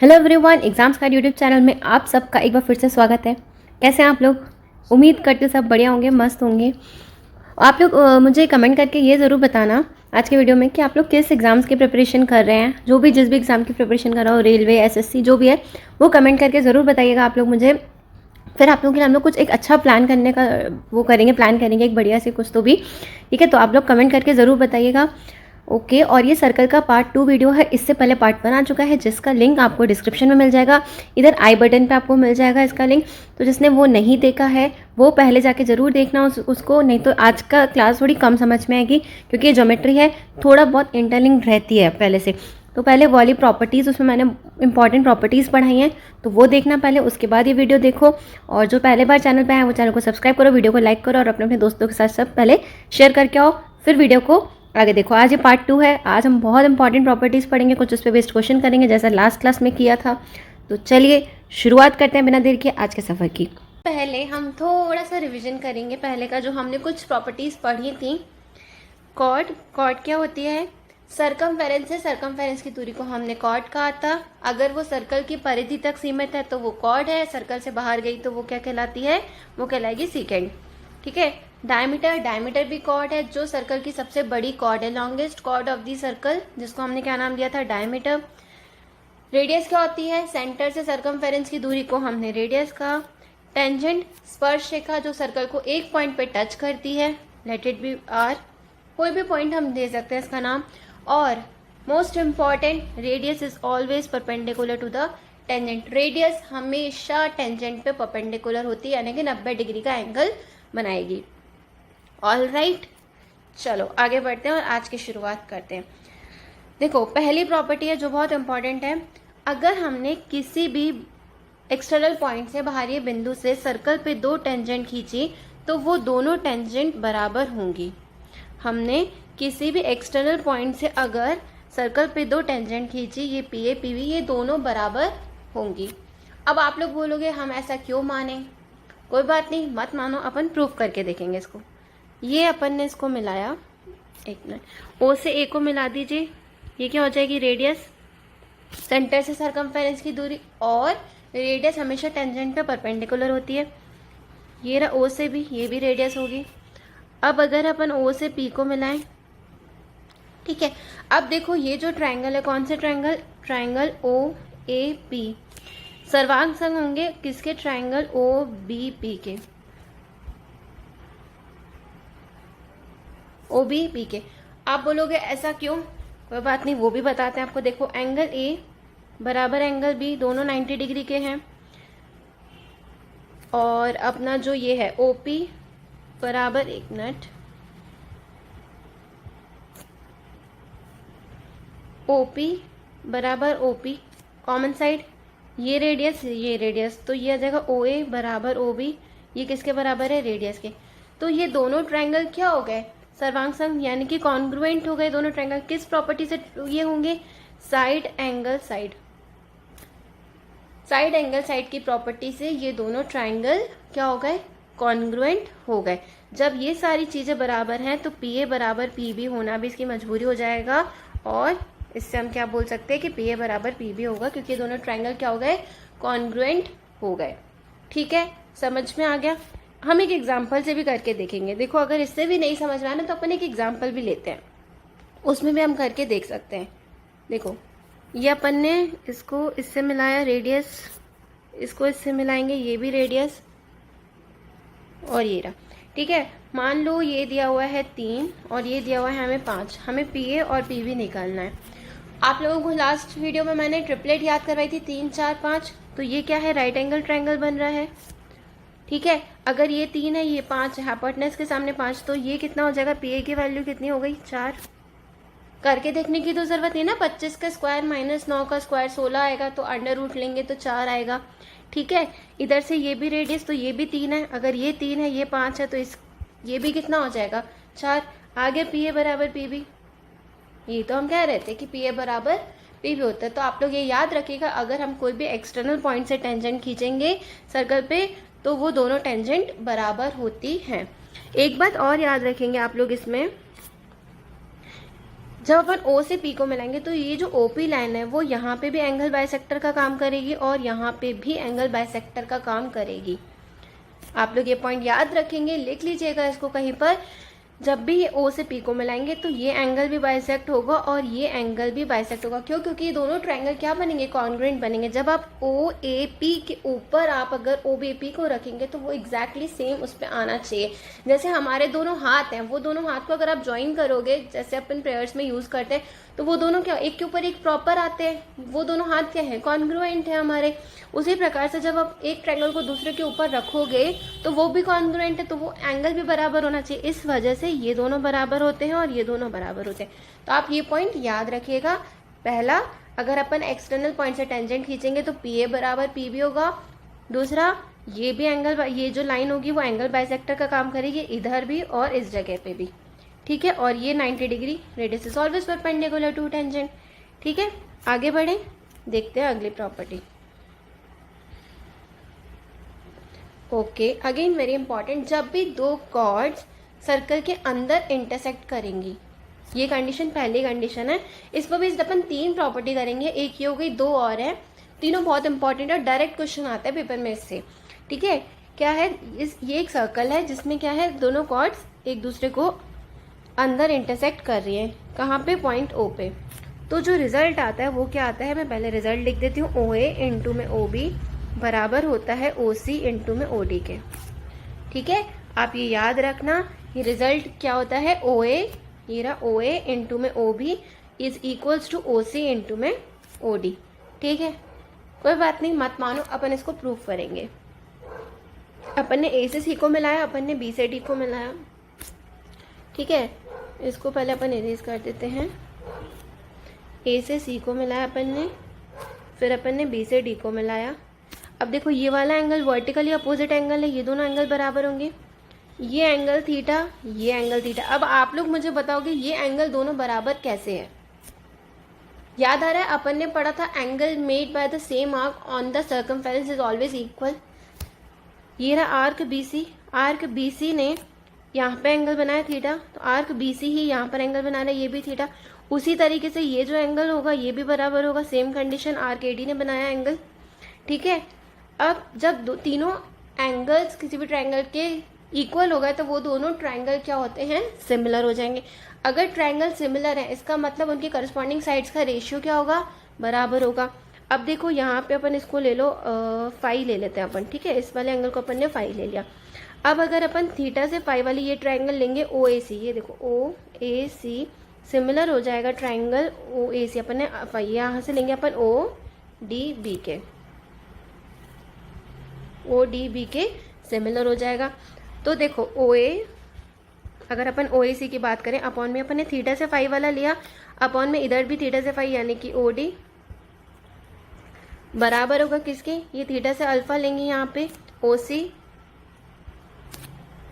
Hello everyone, exams का YouTube channel में आप सबका एक बार फिर से स्वागत है। कैसे हैं आप लोग? उम्मीद करती हूँ सब बढ़िया होंगे, मस्त होंगे। आप लोग मुझे कमेंट करके ये ज़रूर बताना आज के वीडियो में कि आप लोग किस एग्ज़ाम्स की प्रिपरेशन कर रहे हैं। जिस भी एग्ज़ाम की प्रिपरेशन कर रहा हो, रेलवे, एसएससी जो भी है, वो कमेंट करके ज़रूर बताइएगा आप लोग मुझे। फिर आप लोगों के लिए हम लोग कुछ एक अच्छा प्लान करने का प्लान करेंगे एक बढ़िया से कुछ तो भी। ठीक है, तो आप लोग कमेंट करके ज़रूर बताइएगा। ओके, और ये सर्कल का पार्ट 2 वीडियो है। इससे पहले पार्ट 1 आ चुका है जिसका लिंक आपको डिस्क्रिप्शन में मिल जाएगा। इधर आई बटन पे आपको मिल जाएगा इसका लिंक। तो जिसने वो नहीं देखा है वो पहले जाके ज़रूर देखना उसको, नहीं तो आज का क्लास थोड़ी कम समझ में आएगी क्योंकि ये ज्योमेट्री है, थोड़ा बहुत इंटरलिंक रहती है पहले से। तो पहले वाली प्रॉपर्टीज़, उसमें मैंने इंपॉर्टेंट प्रॉपर्टीज़ पढ़ाई हैं, तो वो देखना पहले, उसके बाद ये वीडियो देखो। और जो पहले बार चैनल पे आए वो चैनल को सब्सक्राइब करो, वीडियो को लाइक करो और अपने अपने दोस्तों के साथ सब पहले शेयर करके आओ, फिर वीडियो को आगे देखो। आज ये पार्ट 2 है। आज हम बहुत इंपॉर्टेंट प्रॉपर्टीज़ पढ़ेंगे, कुछ उस पर बेस्ड क्वेश्चन करेंगे जैसा लास्ट क्लास में किया था। तो चलिए शुरुआत करते हैं बिना देर के आज के सफ़र की। पहले हम थोड़ा सा रिवीजन करेंगे पहले का, जो हमने कुछ प्रॉपर्टीज़ पढ़ी थी। कॉर्ड क्या होती है? सर्कमफेरेंस से सर्कमफेरेंस की दूरी को हमने कॉर्ड कहा था। अगर वो सर्कल की परिधि तक सीमित है तो वो कॉर्ड है, सर्कल से बाहर गई तो वो क्या कहलाती है? वो कहलाएगी सीकेंड। ठीक है। डायमीटर भी कॉर्ड है, जो सर्कल की सबसे बड़ी कॉर्ड है, longest chord of the circle, जिसको हमने क्या नाम दिया था? डायमीटर। रेडियस क्या होती है? सेंटर से सर्कमफेरेंस की दूरी को हमने रेडियस कहा। टेंजेंट, स्पर्श रेखा, जो सर्कल को एक पॉइंट पे टच करती है, लेट इट बी आर, कोई भी पॉइंट हम दे सकते हैं इसका नाम। और most important, radius is always perpendicular to the tangent. Radius हमेशा टेंजेंट पे परपेंडिकुलर होती है, यानी कि 90 डिग्री का एंगल बनाएगी। ऑल राइट, चलो आगे बढ़ते हैं और आज की शुरुआत करते हैं। देखो, पहली प्रॉपर्टी है जो बहुत इंपॉर्टेंट है। अगर हमने किसी भी एक्सटर्नल पॉइंट से, बाहरी बिंदु से सर्कल पे दो टेंजेंट खींची तो वो दोनों टेंजेंट बराबर होंगी। हमने किसी भी एक्सटर्नल पॉइंट से अगर सर्कल पे दो टेंजेंट खींची, ये पी ए पी वी, ये दोनों बराबर होंगी। अब आप लोग बोलोगे हम ऐसा क्यों माने? कोई बात नहीं, मत मानो, अपन प्रूफ करके देखेंगे इसको। ये अपन ने इसको मिलाया, एक मिनट, ओ से ए को मिला दीजिए, ये क्या हो जाएगी? रेडियस। सेंटर से सर्कमफेरेंस की दूरी, और रेडियस हमेशा टेंजेंट पे परपेंडिकुलर होती है। ये रहा ओ से बी, ये भी रेडियस होगी। अब अगर अपन ओ से पी को मिलाएं, ठीक है। अब देखो, ये जो ट्रायंगल है, कौन से triangle? Triangle O A P. सर्वांग संग होंगे किसके? ट्रायंगल ओ बी पी के, ओ बी पी के। आप बोलोगे ऐसा क्यों? कोई बात नहीं, वो भी बताते हैं आपको। देखो, एंगल ए बराबर एंगल बी, दोनों 90 डिग्री के हैं। और अपना जो ये है ओ पी बराबर, एक मिनट, ओ पी बराबर ओ पी, कॉमन साइड, ये रेडियस, तो ये आ जाएगा ओ ए बराबर ओ बी। ये किसके बराबर है? रेडियस के। तो ये दोनों ट्रायंगल क्या हो गए? सर्वांग संग, यानी कि कॉन्ग्रुएंट हो गए दोनों ट्रायंगल। किस प्रॉपर्टी से ये होंगे? Side angle side, side angle side की प्रॉपर्टी से ये दोनों ट्रायंगल क्या हो गए? कॉन्ग्रुएंट हो गए। जब ये सारी चीजें बराबर हैं तो पी ए बराबर पी बी होना भी इसकी मजबूरी हो जाएगा। और इससे हम क्या बोल सकते हैं कि पी ए बराबर पी बी होगा, क्योंकि दोनों ट्रायंगल क्या हो गए? कॉन्ग्रुएंट हो गए। ठीक है, समझ में आ गया? हम एक एग्जाम्पल से भी करके देखेंगे। देखो, अगर इससे भी नहीं समझ में आना तो अपन एक एग्जाम्पल भी लेते हैं, उसमें भी हम करके देख सकते हैं। देखो, ये अपन ने इसको इससे मिलाया, रेडियस, इसको इससे मिलाएंगे, ये भी रेडियस, और ये रहा। ठीक है, मान लो ये दिया हुआ है 3 और ये दिया हुआ है हमें 5। हमें पी ए और पी बी निकालना है। आप लोगों को लास्ट वीडियो में मैंने ट्रिपलेट याद करवाई थी, 3 4 5। तो ये क्या है? राइट एंगल ट्रायंगल बन रहा है। ठीक है, अगर ये 3 है, ये 5 है, हाइपोटेनस के सामने 5, तो ये कितना हो जाएगा? पी ए की वैल्यू कितनी हो गई? 4। करके देखने की तो जरूरत नहीं ना। 25 का स्क्वायर माइनस 9 का स्क्वायर 16 आएगा, तो अंडर रूट लेंगे तो 4 आएगा। ठीक है, इधर से ये भी रेडियस, तो ये भी 3 है। अगर ये 3 है, ये 5 है, तो ये भी कितना हो जाएगा? 4। आगे पी ए बराबर पी बी, ये तो हम कह रहे थे कि पी ए बराबर पी बी होता है। तो आप लोग ये याद रखिएगा, अगर हम कोई भी एक्सटर्नल पॉइंट से टेंजेंट खींचेंगे सर्कल पे तो वो दोनों टेंजेंट बराबर होती हैं। एक बात और याद रखेंगे आप लोग इसमें, जब अपन ओ से पी को मिलाएंगे तो ये जो ओपी लाइन है वो यहाँ पे भी एंगल बाइसेक्टर का काम करेगी और यहाँ पे भी एंगल बाइसेक्टर का काम करेगी। आप लोग ये पॉइंट याद रखेंगे, लिख लीजिएगा इसको कहीं पर। जब भी ये ओ से पी को मिलाएंगे तो ये एंगल भी बाइसेक्ट होगा और ये एंगल भी बाइसेक्ट होगा। क्यों? क्योंकि ये दोनों ट्रायंगल क्या बनेंगे? कॉन्ग्रुएंट बनेंगे। जब आप ओ ए पी के ऊपर आप अगर ओ बी पी को रखेंगे तो वो एग्जैक्टली सेम उस पर आना चाहिए। जैसे हमारे दोनों हाथ हैं, वो दोनों हाथ को अगर आप ज्वाइन करोगे, जैसे अपन प्रेयर्स में यूज करते हैं, तो वो दोनों क्या एक के ऊपर एक प्रॉपर आते हैं। वो दोनों हाथ क्या है? कॉन्ग्रुएंट है हमारे। उसी प्रकार से जब आप एक ट्रायंगल को दूसरे के ऊपर रखोगे तो वो भी कॉन्ग्रुएंट है, तो वो एंगल भी बराबर होना चाहिए। इस वजह से ये दोनों बराबर होते हैं और ये दोनों बराबर होते हैं। तो आप ये पॉइंट याद रखिएगा। पहला, अगर अपन एक्सटर्नल पॉइंट से टेंजेंट खींचेंगे तो पी ए बराबर पी बी होगा। दूसरा, ये भी एंगल, ये जो लाइन होगी वो एंगल बाइसेक्टर का काम करेगी, इधर भी और इस जगह पे भी। ठीक है, और ये 90 degree, radius is always perpendicular to tangent. ठीक है, आगे बढ़े, देखते हैं अगली property. Okay, again very important, जब भी दो कॉर्ड्स सर्कल के अंदर इंटरसेक्ट करेंगी, ये कंडीशन पहली कंडीशन है। इस पर भी अपन 3 प्रॉपर्टी करेंगे, एक ये हो गई, 2 और है। तीनों बहुत इंपॉर्टेंट है, डायरेक्ट क्वेश्चन आता है पेपर में इससे। ठीक है, क्या है ये एक सर्कल है जिसमें क्या है, दोनों कॉर्ड्स एक दूसरे को अंदर इंटरसेक्ट कर रही है। कहाँ पे? पॉइंट ओ पे। तो जो रिजल्ट आता है वो क्या आता है, मैं पहले रिजल्ट लिख देती हूँ। ओ ए इंटू में ओ बी बराबर होता है ओ सी इंटू में ओ डी के। ठीक है, आप ये याद रखना, ये रिजल्ट क्या होता है, ओ ए, ये रहा ओ ए इंटू में O B is equals to O C into में ओ डी। ठीक है, कोई बात नहीं, मत मानो, अपन इसको प्रूव करेंगे। अपन ने ए से सी को मिलाया, अपन ने बी से डी को मिलाया। ठीक है, इसको पहले अपन इरेज कर देते हैं। ए से सी को मिलाया अपन ने, फिर अपन ने बी से डी को मिलाया। अब देखो, ये वाला एंगल वर्टिकली अपोजिट एंगल है, ये दोनों एंगल बराबर होंगे। ये एंगल थीटा, ये एंगल थीटा। अब आप लोग मुझे बताओगे ये एंगल दोनों बराबर कैसे है? याद आ रहा है, अपन ने पढ़ा था angle made by the same arc on the circumference is always equal. ये रहा आर्क बीसी, आर्क बीसी ने यहाँ पे एंगल बनाया थीटा, तो आर्क बीसी ही यहाँ पर एंगल बना रहा है, ये भी थीटा। उसी तरीके से ये जो एंगल होगा ये भी बराबर होगा, सेम कंडीशन, आर्क एडी ने बनाया एंगल। ठीक है, अब जब तीनों एंगल्स किसी भी ट्रायंगल के इक्वल हो गए तो वो दोनों ट्रायंगल क्या होते हैं, सिमिलर हो जाएंगे। अगर ट्रायंगल सिमिलर है इसका मतलब उनके करस्पॉन्डिंग साइड्स का रेशियो क्या होगा, बराबर होगा। अब देखो यहाँ पे अपन इसको ले लो, फाई ले लेते हैं अपन। ठीक है, इस वाले एंगल को अपन ने फाई ले लिया। अब अगर अपन थीटा से फाई वाली ये ट्रायंगल लेंगे ओ ए सी, ये देखो ओ ए सी सिमिलर हो जाएगा ट्रायंगल ओ ए सी। अपन ने फाई यहाँ से लेंगे अपन ओ डी बी के, ओ डी बी के सिमिलर हो जाएगा। तो देखो ओ ए, अगर अपन ओ ए सी की बात करें, अपॉन में अपन ने थीटा से फाई वाला लिया, अपॉन में इधर भी थीटा से फाई, यानी कि ओ डी बराबर होगा किसके, ये थीटा से अल्फा लेंगे यहाँ पे ओ सी,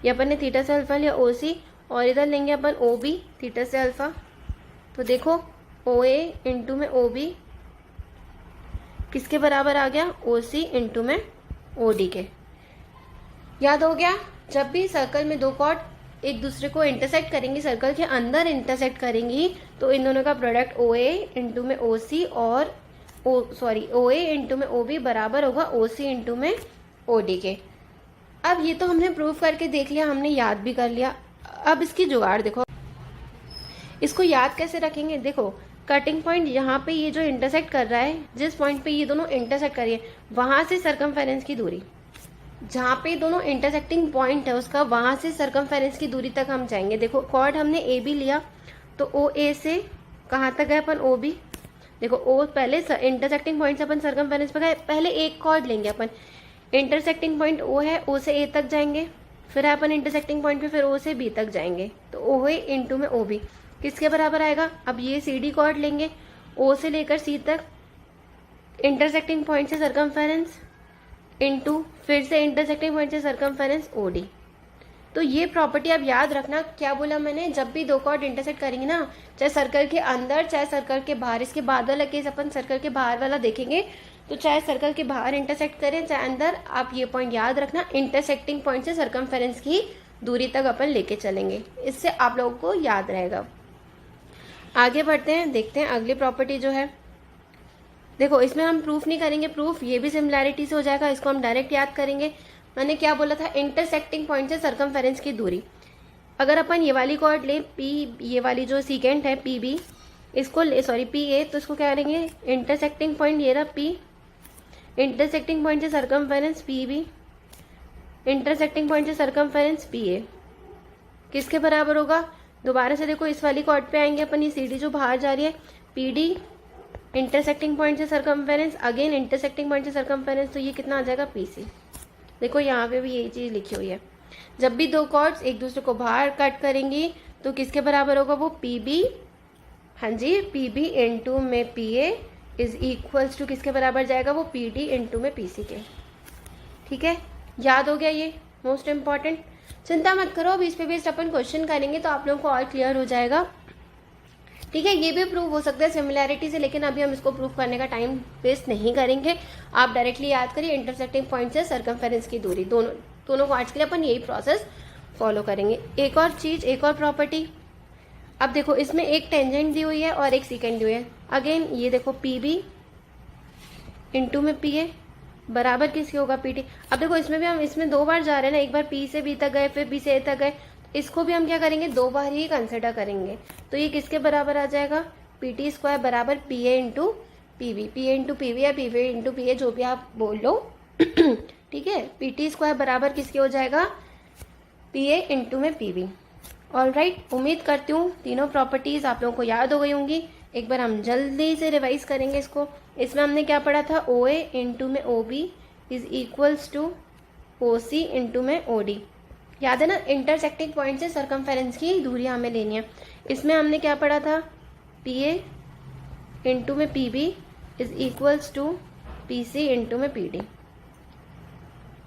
ये अपन ने थीटा से अल्फा लिया ओ सी, और इधर लेंगे अपन ओ बी थीटा से अल्फा। तो देखो ओ ए इंटू में ओ बी किसके बराबर आ गया, ओ सी इंटू में ओ डी के। याद हो गया? जब भी सर्कल में दो कॉर्ड एक दूसरे को इंटरसेक्ट करेंगी, सर्कल के अंदर इंटरसेक्ट करेंगी, तो इन दोनों का प्रोडक्ट ओ ए इंटू में ओ सी और ओ ए इंटू में ओ बी बराबर होगा ओ सी इंटू में ओ डी के। अब ये तो हमने प्रूव करके देख लिया, हमने याद भी कर लिया। अब इसकी जुगाड़ देखो, इसको याद कैसे रखेंगे। देखो कटिंग पॉइंट यहाँ पे ये जो इंटरसेक्ट कर रहा है, जिस पॉइंट पे ये दोनों इंटरसेक्ट कर रही है, वहां से सर्कमफेरेंस की दूरी, जहाँ पे दोनों इंटरसेक्टिंग पॉइंट है उसका, वहां से सर्कमफेरेंस की दूरी तक हम जाएंगे। देखो कॉर्ड हमने ए बी लिया, तो ओ ए से कहाँ तक गए अपन, ओ बी। देखो ओ पहले इंटरसेक्टिंग पॉइंट से अपन सर्कमफेरेंस पे गए, पहले एक कॉर्ड लेंगे अपन, इंटरसेक्टिंग पॉइंट ओ है, ओ से ए तक जाएंगे, फिर अपन इंटरसेक्टिंग पॉइंट पे फिर ओ से बी तक जाएंगे, तो ओ ए इंटू में ओ बी किसके बराबर आएगा। अब ये सी डी कॉर्ड लेंगे, ओ से लेकर सी तक इंटरसेक्टिंग पॉइंट से सर्कमफेरेंस इंटू फिर से इंटरसेक्टिंग पॉइंट से सर्कमफेरेंस ओ डी। तो ये प्रॉपर्टी आप याद रखना। क्या बोला मैंने, जब भी दो कॉर्ड इंटरसेक्ट करेंगे ना, चाहे सर्कल के अंदर चाहे सर्कल के बाहर, इसके बाद वाला केस अपन सर्कल के बाहर वाला देखेंगे, तो चाहे सर्कल के बाहर इंटरसेक्ट करें चाहे अंदर, आप ये पॉइंट याद रखना, इंटरसेक्टिंग पॉइंट से सर्कमफेरेंस की दूरी तक अपन लेके चलेंगे, इससे आप लोगों को याद रहेगा। आगे बढ़ते हैं, देखते हैं अगली प्रॉपर्टी जो है। देखो इसमें हम प्रूफ नहीं करेंगे, प्रूफ ये भी सिमिलैरिटी से हो जाएगा, इसको हम डायरेक्ट याद करेंगे। मैंने क्या बोला था, इंटरसेक्टिंग पॉइंट से सर्कमफेरेंस की दूरी। अगर अपन ये वाली कॉर्ड लें पी, ये वाली जो सीकेंट है पी बी, इसको सॉरी पी ए, तो इसको क्या करेंगे, इंटरसेक्टिंग पॉइंट ये रहा पी, इंटरसेक्टिंग पॉइंट से circumference P B, intersecting point से सर्कमफेरेंस पी ए किसके बराबर होगा। दोबारा से देखो इस वाली कॉर्ड पे आएंगे अपन, ये सी डी जो बाहर जा रही है, पी डी इंटरसेक्टिंग पॉइंट से सर्कमफेरेंस, अगेन इंटरसेक्टिंग पॉइंट से सर्कमफेरेंस, तो ये कितना आ जाएगा पी सी। देखो यहाँ पे भी यही चीज लिखी हुई है, जब भी दो कॉर्ड्स एक दूसरे को बाहर कट करेंगी तो किसके बराबर होगा वो पी बी, हाँ जी पी बी इंटू में P A is equals to किसके बराबर जाएगा वो पी डी इंटू में पी सी के। ठीक है, याद हो गया ये मोस्ट इम्पॉर्टेंट। चिंता मत करो, अब इस पे बेस्ड अपन क्वेश्चन करेंगे तो आप लोगों को और क्लियर हो जाएगा। ठीक है, ये भी प्रूव हो सकता है सिमिलैरिटी से, लेकिन अभी हम इसको प्रूव करने का टाइम वेस्ट नहीं करेंगे। आप डायरेक्टली याद करिए इंटरसेक्टिंग पॉइंट से सर्कमफेरेंस की दूरी, दोनों कॉर्ड्स के लिए अपन यही प्रोसेस फॉलो करेंगे। एक और चीज, एक और प्रॉपर्टी, अब देखो इसमें एक टेंजेंट दी हुई है और एक सीकेंट दी हुई है। अगेन ये देखो पी बी इंटू में पी ए बराबर किसके होगा पी टी। अब देखो इसमें भी हम इसमें दो बार जा रहे हैं ना, एक बार पी से बी तक गए फिर बी से ए तक गए, इसको भी हम क्या करेंगे दो बार ही कंसिडर करेंगे। तो ये किसके बराबर आ जाएगा, पी टी स्क्वायर बराबर P A into P V, P A into P V या P V into P A, जो भी आप बोल लो। ठीक है, पी टी स्क्वायर बराबर किसके हो जाएगा, पी ए इंटू में पी वी। ऑल राइट, उम्मीद करती हूँ तीनों प्रॉपर्टीज आप लोगों को याद हो गई होंगी। एक बार हम जल्दी से रिवाइज करेंगे इसको। इसमें हमने क्या पढ़ा था, ओ ए इंटू में O B is equals to O C into में ओ डी। याद है ना, इंटरसेक्टिंग पॉइंट से सर्कमफेरेंस की दूरी हमें लेनी है। इसमें हमने क्या पढ़ा था, पी ए इंटू में P B is equals to P C into में P D,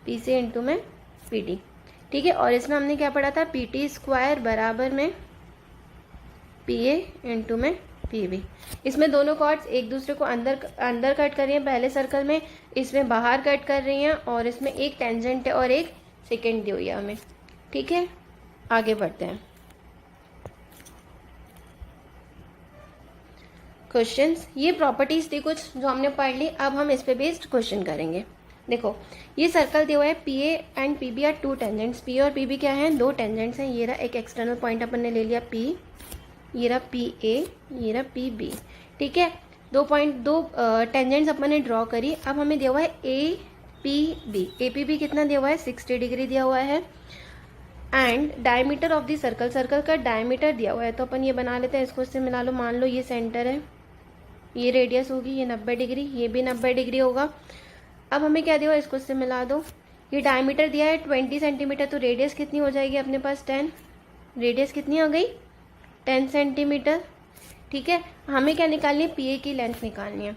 P C into में पी डी। ठीक है, और इसमें हमने क्या पढ़ा था, पी टी स्क्वायर बराबर में पी ए इंटू में पी बी। इसमें दोनों कॉर्ड्स एक दूसरे को अंदर कट कर रही हैं पहले सर्कल में, इसमें बाहर कट कर रही हैं, और इसमें एक टेंजेंट है और एक सेकेंड दी हुई है हमें। ठीक है, आगे बढ़ते हैं। क्वेश्चंस, ये प्रॉपर्टीज थी कुछ जो हमने पढ़ ली, अब हम इस पे बेस्ड क्वेश्चन करेंगे। देखो ये सर्कल दिया हुआ है, P A and P B are two tangents, P और पी बी क्या है, दो टेंजेंट्स हैं। ये रहा एक एक्सटर्नल पॉइंट अपन ने ले लिया पी, ये रहा पी ए, ये रहा पी बी। ठीक है, दो टेंजेंट्स अपन ने ड्रॉ करी। अब हमें दिया हुआ है A P B, A P B कितना दिया हुआ है 60 डिग्री दिया हुआ है, and diameter of the circle, circle का डायमीटर दिया हुआ है। तो अपन ये बना लेते हैं, इसको इससे मिला लो। मान लो ये सेंटर है, ये रेडियस होगी, ये 90 डिग्री, ये भी 90 डिग्री होगा। अब हमें क्या दिया हुआ है, इसको इससे मिला दो। ये डायमीटर दिया है 20 सेंटीमीटर, तो रेडियस कितनी हो जाएगी अपने पास 10, रेडियस कितनी हो गई 10 सेंटीमीटर। ठीक है, हमें क्या निकालनी है, पी ए की लेंथ निकालनी है।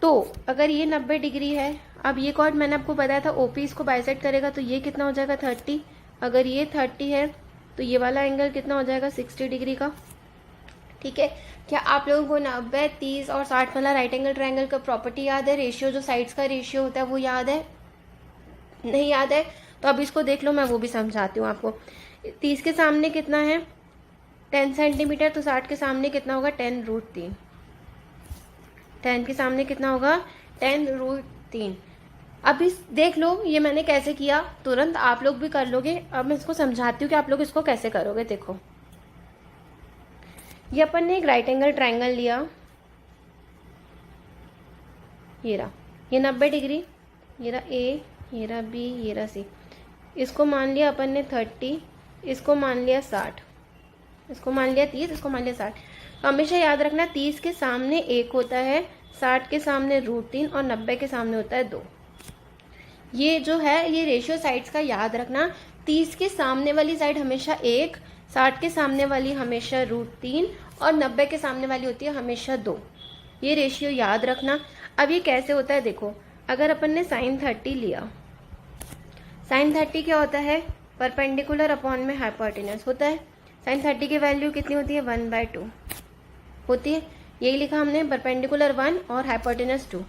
तो अगर ये 90 डिग्री है, अब ये कॉर्ड मैंने आपको बताया था ओपी इसको बाइसेक्ट करेगा, तो ये कितना हो जाएगा 30। अगर ये 30 है तो ये वाला एंगल कितना हो जाएगा 60 डिग्री का। ठीक है, क्या आप लोगों को 90, 30 और 60 वाला राइट एंगल ट्रायंगल का प्रॉपर्टी याद है, रेशियो जो साइड्स का रेशियो होता है वो याद है, नहीं याद है तो अब इसको देख लो, मैं वो भी समझाती हूँ आपको। 30 के सामने कितना है 10 सेंटीमीटर, तो 60 के सामने कितना होगा 10√3, 10 के सामने कितना होगा 10√3। अब इस देख लो ये मैंने कैसे किया, तुरंत आप लोग भी कर लोगे। अब मैं इसको समझाती हूँ कि आप लोग इसको कैसे करोगे। देखो ये अपन ने एक राइट एंगल ट्रायंगल लिया, ये रहा, ये 90 डिग्री, ये रहा ए, ये रहा बी, ये रहा सी। इसको मान लिया अपन ने 30, इसको मान लिया 60, इसको मान लिया 30, इसको मान लिया 60। तो हमेशा याद रखना 30 के सामने 1 होता है, 60 के सामने √3 और 90 के सामने होता है 2। ये जो है ये रेशियो साइड्स का याद रखना, 30 के सामने वाली साइड हमेशा 1, 60 के सामने वाली हमेशा √3 और 90 के सामने वाली होती है हमेशा 2। ये रेशियो याद रखना। अब ये कैसे होता है, देखो अगर अपन ने sin 30 लिया, sin 30 क्या होता है, परपेंडिकुलर अपॉन में हाइपोटेनस होता है। sin 30 की वैल्यू कितनी होती है 1/2 होती है, यही लिखा हमने, परपेंडिकुलर 1 और हाइपोटेनस 2।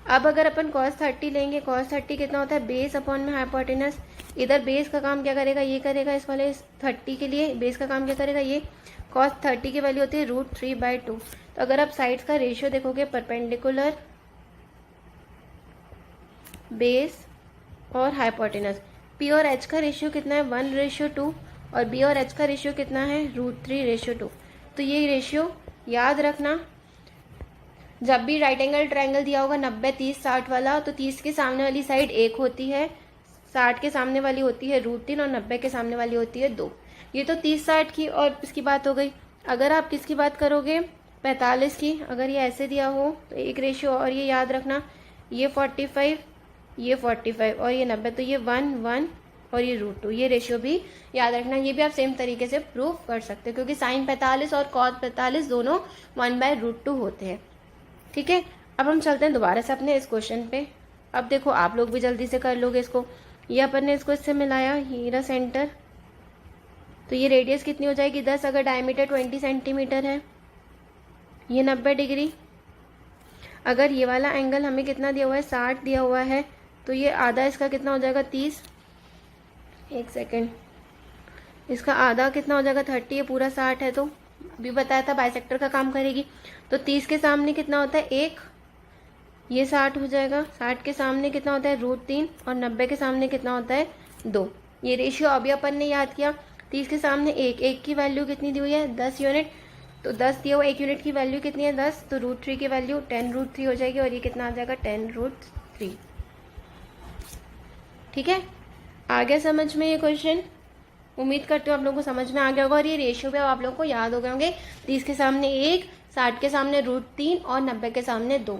अब अगर अपन cos 30 लेंगे, cos 30 कितना होता है बेस अपॉन में हाइपोटेनस। इधर बेस का काम क्या करेगा, ये करेगा, इस वाले 30 के लिए बेस का काम क्या करेगा ये। कॉस 30 की वैल्यू होती है √3/2। तो अगर आप साइड्स का रेशियो देखोगे, परपेंडिकुलर, बेस और हाइपोटेनस, पी और एच का रेशियो कितना है 1:2 और बी और एच का रेशियो कितना है √3:2। तो ये रेशियो याद रखना। जब भी राइट एंगल ट्रायंगल दिया होगा 90 30 60 वाला, तो 30 के सामने वाली साइड 1 होती है, 60 के सामने वाली होती है √3 और 90 के सामने वाली होती है 2। ये तो 30 60 की और इसकी बात हो गई। अगर आप किसकी बात करोगे 45 की, अगर ये ऐसे दिया हो तो एक रेशियो और ये याद रखना, ये 45, ये 45 और ये 90, तो ये 1 1 और ये √2, ये रेशियो भी याद रखना। ये भी आप सेम तरीके से प्रूव कर सकते हो क्योंकि साइन 45 और कॉस 45 दोनों 1/√2 होते हैं। ठीक है, अब हम चलते हैं दोबारा से अपने इस क्वेश्चन पे। अब देखो आप लोग भी जल्दी से कर लोगे इसको। ये अपन ने इसको इससे मिलाया, ये रहा सेंटर, तो ये रेडियस कितनी हो जाएगी 10, अगर डायमीटर 20 सेंटीमीटर है, ये 90 डिग्री। अगर ये वाला एंगल हमें कितना दिया हुआ है 60 दिया हुआ है, तो ये आधा इसका कितना हो जाएगा 30, एक सेकेंड, इसका आधा कितना हो जाएगा 30, ये पूरा 60 है, तो अभी बताया था बाइसेक्टर का काम करेगी। तो 30 के सामने कितना होता है 1, ये 60 हो जाएगा, 60 के सामने कितना होता है √3 और 90 के सामने कितना होता है 2। ये रेशियो अभी अपन ने याद किया, 30 के सामने 1, 1 की वैल्यू कितनी दी हुई है 10 यूनिट, तो 10 दिया हुआ 1 यूनिट की वैल्यू कितनी है 10, तो √3 की वैल्यू 10√3 हो जाएगी और ये कितना आ जाएगा 10√3। ठीक है, आ गया समझ में ये क्वेश्चन? उम्मीद करती हूँ आप लोगों को समझ में आ गया होगा और ये रेशियो भी आप लोगों को याद हो गए होंगे, 30 के सामने 1, 60 के सामने √3 और 90 के सामने 2।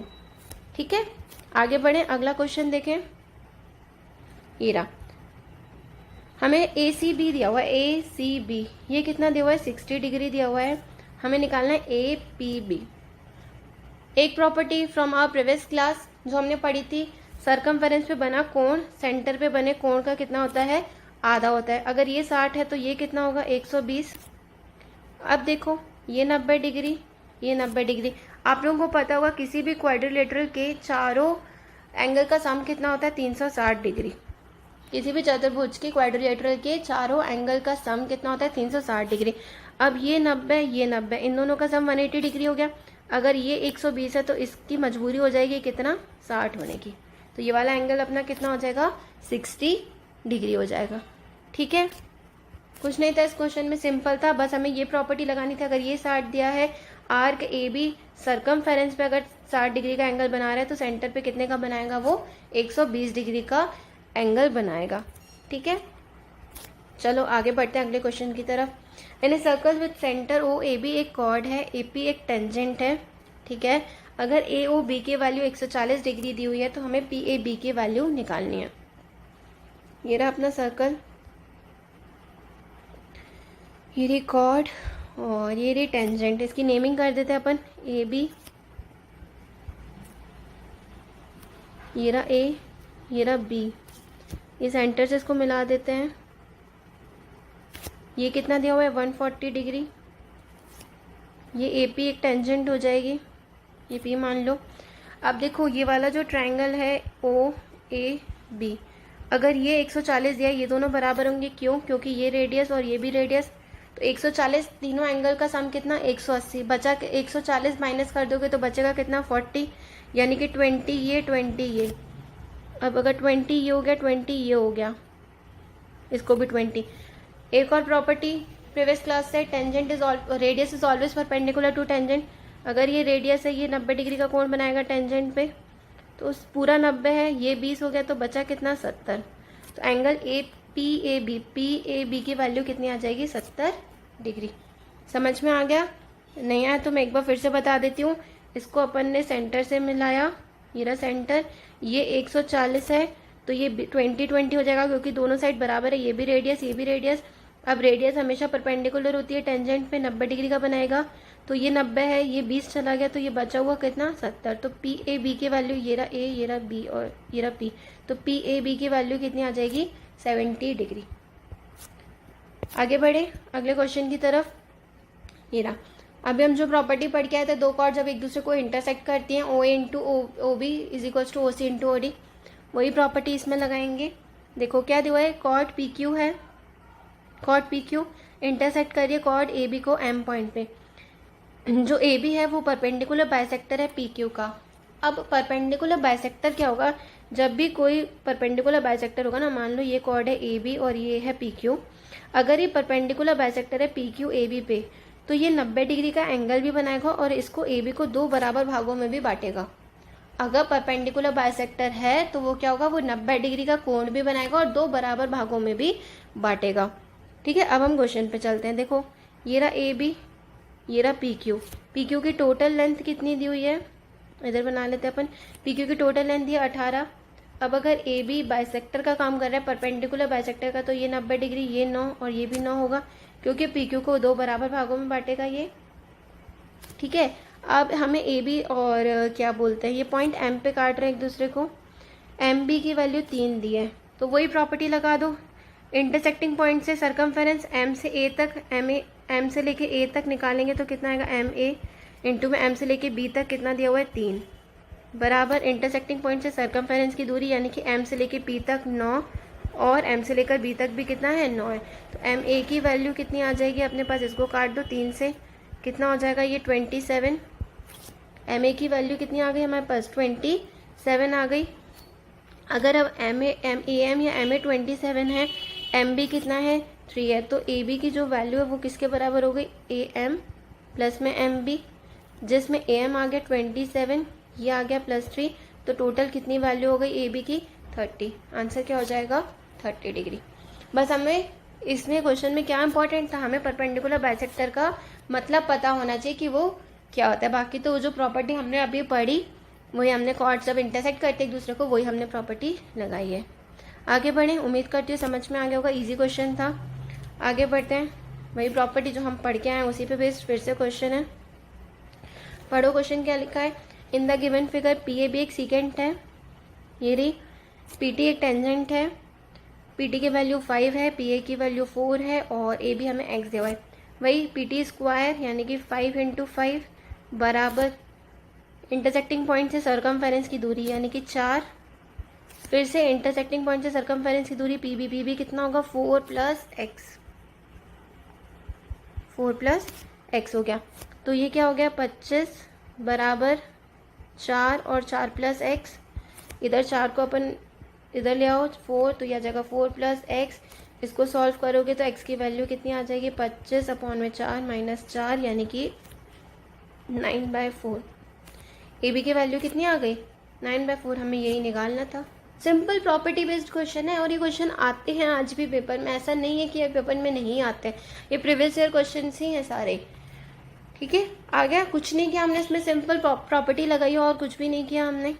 ठीक है, आगे बढ़ें, अगला क्वेश्चन देखें। ये रहा, हमें ACB दिया हुआ है, ACB ये कितना दिया हुआ है 60 डिग्री दिया हुआ है, हमें निकालना है APB। एक property from our previous class जो हमने पढ़ी थी, सर्कमफेरेंस पे बना कोण सेंटर पे बने कोण का कितना होता है आधा होता है। अगर ये 60 है तो ये कितना होगा 120। अब देखो ये 90 डिग्री, ये 90 डिग्री। आप लोगों को पता होगा किसी भी क्वाड्रिलेटरल के चारों एंगल का सम कितना होता है 360 डिग्री। किसी भी चतुर्भुज के क्वाड्रिलेटरल के चारों एंगल का सम कितना होता है 360 डिग्री। अब ये 90 ये 90, इन दोनों का सम 180 डिग्री हो गया। अगर ये 120 है तो इसकी मजबूरी हो जाएगी कितना 60 होने की, तो ये वाला एंगल अपना कितना हो जाएगा 60 डिग्री हो जाएगा। ठीक है, कुछ नहीं था इस क्वेश्चन में, सिंपल था, बस हमें ये प्रॉपर्टी लगानी थी। अगर ये 60 दिया है, आर्क AB सर्कमफेरेंस पे अगर 60 डिग्री का एंगल बना रहा है तो सेंटर पे कितने का बनाएगा वो 120 डिग्री का एंगल बनाएगा। ठीक है, चलो आगे बढ़ते हैं अगले क्वेश्चन की तरफ। इन सर्कल विद सेंटर OAB एक कॉर्ड है, AP एक टेंजेंट है। ठीक है, अगर AOB की वैल्यू 140 डिग्री दी हुई है तो हमें PAB की वैल्यू निकालनी है। ये रहा अपना सर्कल, ये रही कॉर्ड और ये रही टेंजेंट। इसकी नेमिंग कर देते हैं अपन AB, ये रहा A, ये रहा B, ये सेंटर से इसको मिला देते हैं। ये कितना दिया हुआ है 140 डिग्री, ये AP एक टेंजेंट हो जाएगी, ये P मान लो। अब देखो ये वाला जो ट्रायंगल है OAB, अगर ये 140 दिया, ये दोनों बराबर होंगे, क्यों? क्योंकि ये रेडियस और ये भी रेडियस, तो 140 तीनों एंगल का सम कितना 180, बचा 140 माइनस कर दोगे तो बचेगा कितना 40, यानी कि 20 ये 20 ये। अब अगर 20 ये हो गया 20 ये हो गया, इसको भी 20। एक और प्रॉपर्टी प्रीवियस क्लास से, tangent is radius is always perpendicular to tangent. अगर ये रेडियस है, ये 90 डिग्री का कोण बनाएगा टेंजेंट पे, तो उस पूरा 90 है, ये 20 हो गया, तो बचा कितना 70। तो एंगल PAB की वैल्यू कितनी आ जाएगी 70 डिग्री। समझ में आ गया? नहीं आया तो मैं एक बार फिर से बता देती हूँ। इसको अपन ने सेंटर से मिलाया, ये रहा सेंटर, ये 140 है तो ये 20 हो जाएगा क्योंकि दोनों साइड बराबर है, ये भी रेडियस ये भी रेडियस। अब रेडियस हमेशा परपेंडिकुलर होती है टेंजेंट पे, 90 डिग्री का बनाएगा, तो ये 90 है, ये 20 चला गया, तो ये बचा हुआ कितना 70। तो PAB की वैल्यू, ये रहा A, ये रहा B और ये रहा P, तो PAB की वैल्यू कितनी आ जाएगी 70 डिग्री। आगे बढ़े अगले क्वेश्चन की तरफ। ये रहा, अभी हम जो प्रॉपर्टी पढ़ के आए थे, दो कॉर्ड जब एक दूसरे को इंटरसेक्ट करती हैं, OA into OB is equals to OC into OD, वही प्रॉपर्टी इसमें लगाएंगे। देखो क्या दिया है, कॉर्ड PQ है, कॉर्ड PQ, इंटरसेक्ट करिए कॉर्ड ए बी को एम पॉइंट पे। जो ए बी है वो परपेंडिकुलर बाइसेक्टर है पी क्यू का। अब परपेंडिकुलर बाइसेक्टर क्या होगा, जब भी कोई परपेंडिकुलर बाइसेक्टर होगा ना, मान लो ये कॉर्ड है ए बी और ये है पी क्यू, अगर ये परपेंडिकुलर बाइसेक्टर है पी क्यू ए बी पे, तो ये 90 डिग्री का एंगल भी बनाएगा और इसको ए बी को 2 बराबर भागों में भी बांटेगा। अगर परपेंडिकुलर बाइसेक्टर है तो वो क्या होगा, वो 90 डिग्री का कोण भी बनाएगा और 2 बराबर भागों में भी बांटेगा। ठीक है, अब हम क्वेश्चन पे चलते हैं। देखो ये रहा ए बी, ये रहा पी क्यू। पी क्यू की टोटल लेंथ कितनी दी हुई है, इधर बना लेते हैं अपन। पी क्यू की टोटल लेंथ दी है 18। अब अगर ए बी बाइसेक्टर का काम कर रहा है, परपेंडिकुलर बाइसेक्टर का, तो ये 90 डिग्री, ये 9 और ये भी 9 होगा, क्योंकि पी क्यू को 2 बराबर भागों में बांटेगा ये। ठीक है, अब हमें ए बी और क्या बोलते हैं, ये पॉइंट एम पे काट रहे हैं एक दूसरे को। एम बी की वैल्यू 3 दी है, तो वही प्रॉपर्टी लगा दो। इंटरसेक्टिंग पॉइंट से सरकमफेरेंस एम से ए तक, एम से लेके ए तक निकालेंगे तो कितना आएगा, एम ए इंटू में एम से लेके बी तक कितना दिया हुआ है, 3 बराबर इंटरसेक्टिंग पॉइंट से सरकमफेरेंस की दूरी यानी कि एम से लेके पी तक 9 और एम से लेकर बी तक भी कितना है, 9 है। तो एम ए की वैल्यू कितनी आ जाएगी अपने पास, इसको काट दो 3 से, कितना हो जाएगा ये 27। एम ए की वैल्यू कितनी आ गई हमारे पास, 27 आ गई। अगर अब एम एम या एम ए 27 है, एम बी कितना है, 3 है, तो ए बी की जो वैल्यू है वो किसके बराबर हो गई, ए एम प्लस में एम बी, जिसमें ए एम आ गया 27, ये आ गया +3, तो टोटल कितनी वैल्यू हो गई ए बी की, 30। आंसर क्या हो जाएगा, 30 डिग्री। बस हमें इसमें क्वेश्चन में क्या इंपॉर्टेंट था, हमें परपेंडिकुलर बाइसेक्टर का मतलब पता होना चाहिए कि वो क्या होता है। बाकी तो जो प्रॉपर्टी हमने अभी पढ़ी वही हमने कॉर्ड जब इंटरसेक्ट करते एक दूसरे को, वही हमने प्रॉपर्टी लगाई है। आगे बढ़ें, उम्मीद करती हूँ समझ में आ गया होगा, इजी क्वेश्चन था। आगे बढ़ते हैं, वही प्रॉपर्टी जो हम पढ़ के आए उसी पे बेस्ड फिर से क्वेश्चन है। पढ़ो क्वेश्चन क्या लिखा है। In the given figure P A B एक सीकेंट है, ये रही, पी टी एक टेंजेंट है, पी टी की वैल्यू 5 है, पी ए की वैल्यू 4 है और ए बी हमें एक्स दिया हुआ है। वही पी टी स्क्वायर यानी कि 5 × 5 बराबर इंटरसेक्टिंग पॉइंट से सरकमफेरेंस की दूरी यानी कि 4, फिर से इंटरसेक्टिंग पॉइंट से सरकमफेरेंस की दूरी पी बी कितना होगा, 4 + x, 4 + x हो गया। तो ये क्या हो गया, 25 बराबर 4 और 4 + x, इधर 4 को अपन इधर ले आओ 4, तो यह आ जाएगा 4 + x। इसको सॉल्व करोगे तो x की वैल्यू कितनी आ जाएगी, 25/4 - 4 यानी कि 9/4। ए बी की वैल्यू कितनी आ गई, 9/4, हमें यही निकालना था। सिंपल प्रॉपर्टी बेस्ड क्वेश्चन है और ये क्वेश्चन आते हैं आज भी पेपर में, ऐसा नहीं है कि ये पेपर में नहीं आते, ये प्रीवियस ईयर क्वेश्चन ही हैं सारे। ठीक है, आ गया, कुछ नहीं किया हमने इसमें, सिंपल प्रॉपर्टी लगाई और कुछ भी नहीं किया हमने।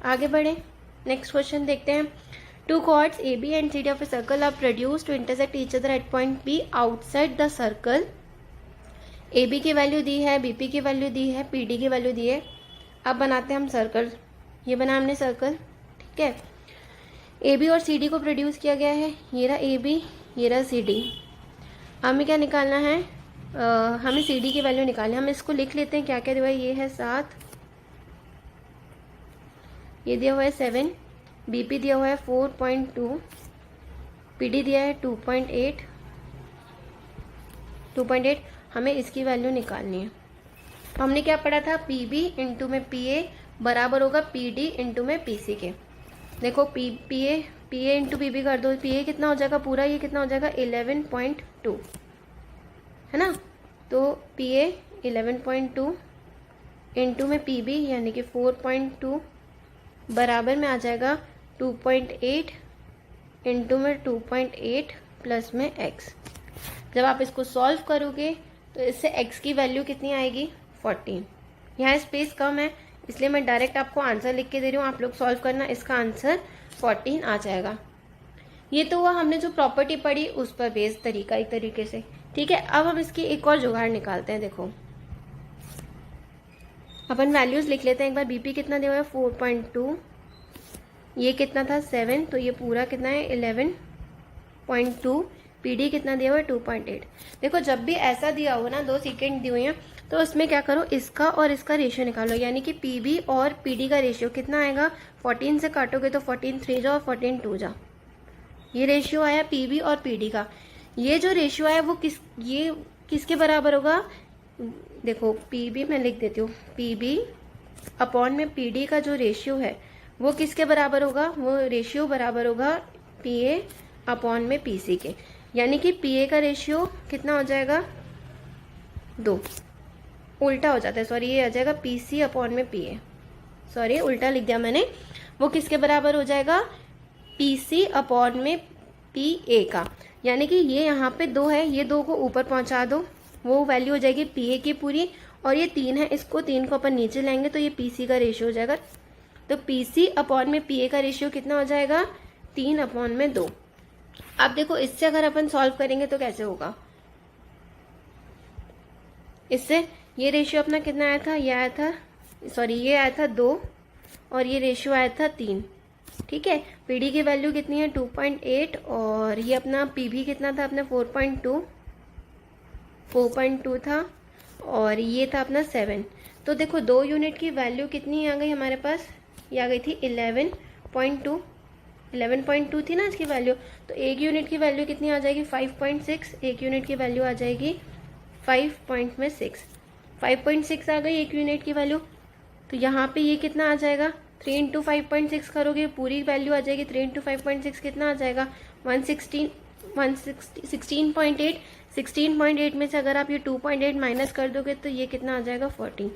आगे बढ़े, नेक्स्ट क्वेश्चन देखते हैं। 2 chords A B and C D of a circle are produced to intersect each other at point B outside the circle. A B की वैल्यू दी है, बी पी की वैल्यू दी है, पी डी की value दी है। अब बनाते हैं हम सर्कल, ये बना हमने सर्कल। ठीक है, ए बी और सी डी को प्रोड्यूस किया गया है, ये रहा ए बी, ये रहा सी डी। हमें क्या निकालना है, हमें सी डी की वैल्यू निकालनी है। हम इसको लिख लेते हैं, क्या क्या दिया हुआ है, ये है 7, ये दिया हुआ है 7, बी पी दिया हुआ है 4.2, पी डी दिया है 2.8, हमें इसकी वैल्यू निकालनी है। तो हमने क्या पढ़ा था, पी बी इंटू में पी ए बराबर होगा पी डी इंटू में पी सी के। देखो P A into P B कर दो, पी ए कितना हो जाएगा पूरा, ये कितना हो जाएगा 11.2, है ना। तो पी ए 11.2 इंटू में पी बी यानी कि 4.2 बराबर में आ जाएगा 2.8 इंटू में 2.8 प्लस में x। जब आप इसको सॉल्व करोगे तो इससे x की वैल्यू कितनी आएगी, 14। यहाँ स्पेस कम है इसलिए मैं डायरेक्ट आपको आंसर लिख के दे रही हूँ, आप लोग सॉल्व करना, इसका आंसर 14 आ जाएगा। ये तो हुआ हमने जो प्रॉपर्टी पढ़ी उस पर बेस्ड तरीका, एक तरीके से। ठीक है, अब हम इसकी एक और जुगाड़ निकालते हैं। देखो अपन वैल्यूज लिख लेते हैं एक बार। बीपी कितना दिया हुआ है 4.2, ये कितना था 7, तो ये पूरा कितना है 11.2, पीडी कितना दिया हुआ है 2.8। देखो जब भी ऐसा दिया हो ना, 2 सीकेंड दी हुई हैं, तो उसमें क्या करो, इसका और इसका रेशियो निकालो, यानी कि पीबी और पीडी का रेशियो कितना आएगा, 14 से काटोगे तो 14 3 जा और 14 2 जा, ये रेशियो आया पीबी और पीडी का। ये जो रेशियो है वो ये किसके बराबर होगा? देखो पी मैं लिख देती हूँ, पी अपॉन में पी का जो रेशियो है वो किसके बराबर होगा? वो रेशियो बराबर होगा पी अपॉन में पी के। यानी कि पी का रेशियो कितना हो जाएगा? 2। उल्टा हो जाता है, सॉरी, ये आ जाएगा पी अपॉन में पी, सॉरी उल्टा लिख दिया मैंने। वो किसके बराबर हो जाएगा? पी अपॉन में पी का। यानी कि ये यहाँ पे 2 है, ये 2 को ऊपर पहुंचा दो, वो वैल्यू हो जाएगी पी की पूरी, और ये 3 है, इसको 3 को अपन नीचे लाएंगे तो ये पी का रेशियो हो जाएगा। तो पी अपॉन में पी का रेशियो कितना हो जाएगा? 3 अपॉन में 2। अब देखो इससे अगर अपन सॉल्व करेंगे तो कैसे होगा? इससे ये रेशियो अपना कितना आया था? ये आया था, सॉरी ये आया था 2, और ये रेशियो आया था 3। ठीक है, पीडी की वैल्यू कितनी है? 2.8, और ये अपना पीबी कितना था? अपना 4.2 था, और ये था अपना 7। तो देखो 2 यूनिट की वैल्यू कितनी आ गई हमारे पास? ये आ गई थी 11.2 थी ना इसकी वैल्यू। तो 1 यूनिट की वैल्यू कितनी आ जाएगी? 5.6। 1 यूनिट की वैल्यू आ जाएगी 5.6। 5.6 आ गई 1 यूनिट की वैल्यू। तो यहाँ पे ये कितना आ जाएगा? 3 इंटू 5.6 करोगे पूरी वैल्यू आ जाएगी। 3 इंटू 5.6 कितना आ जाएगा? 16.8। 16.8 में से अगर आप ये 2.8 माइनस कर दोगे तो ये कितना आ जाएगा? 14।